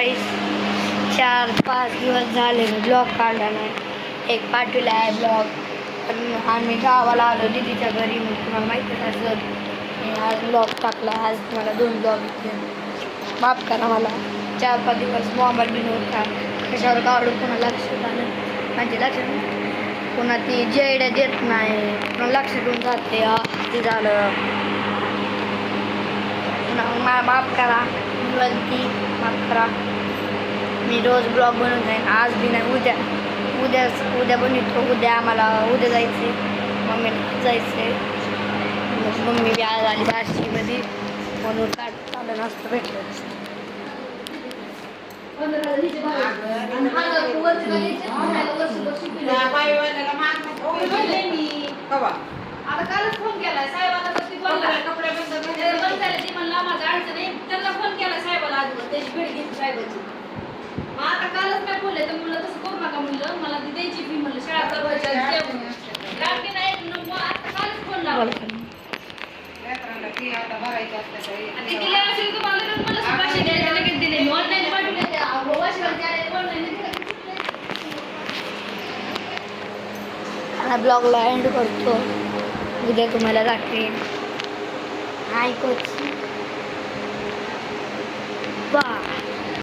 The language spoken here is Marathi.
गाईस 4-5 दिवस झाले मी ब्लॉग काढला नाही. एक पाठवला आहे ब्लॉग, पण आम्ही गावाला आलो दीदीच्या घरी. मग तुम्हाला माहितीच असं मी आज ब्लॉग टाकला. आज मला 2 ब्लॉग येते. माफ करा मला. 4-5 दिवस मोबाईल बी नव्हता, कशावर काढून पुन्हा लक्षात आलं. म्हणजे लक्षात पुन्हा ती जी आयडिया देत नाही, पुन्हा लक्ष देऊन जाते. ते झालं पुन्हा माफ करा. गलती माफ करा. मी रोज ब्लॉग बनवून जाईन. आज बी नाही, उद्या बनवतो. उद्या आम्हाला जायचे, मम्मीला जायचे. मम्मी बी आज आली बार्शीमध्ये, म्हणून काढ आलं नसतं भेटलं. आता कालच फोन केलाय साहेबांना, तर ती बोलला कपडे बंद झाले. ती म्हणला माझं अडचण आहे. त्यांना फोन केला साहेबाला आजवर, त्याची भेट घेतली साहेबाची. मग आता कालच काय बोलले तर म्हणलं तसं करू नका, म्हणलं मला ती द्यायची फी, म्हणलं शाळा चालवायची लागली नाही. मग आता कालच फोन लावला. ती दिल्या असेल तुम्हाला तर मला सुभाषी द्यायला लगेच दिले. मी ऑनलाईन पाठवले त्या वाशिवरती आले, ऑनलाईन हा ब्लॉगला एंड करतो. उद्या तुम्हाला दाखवेन. हाय कोच.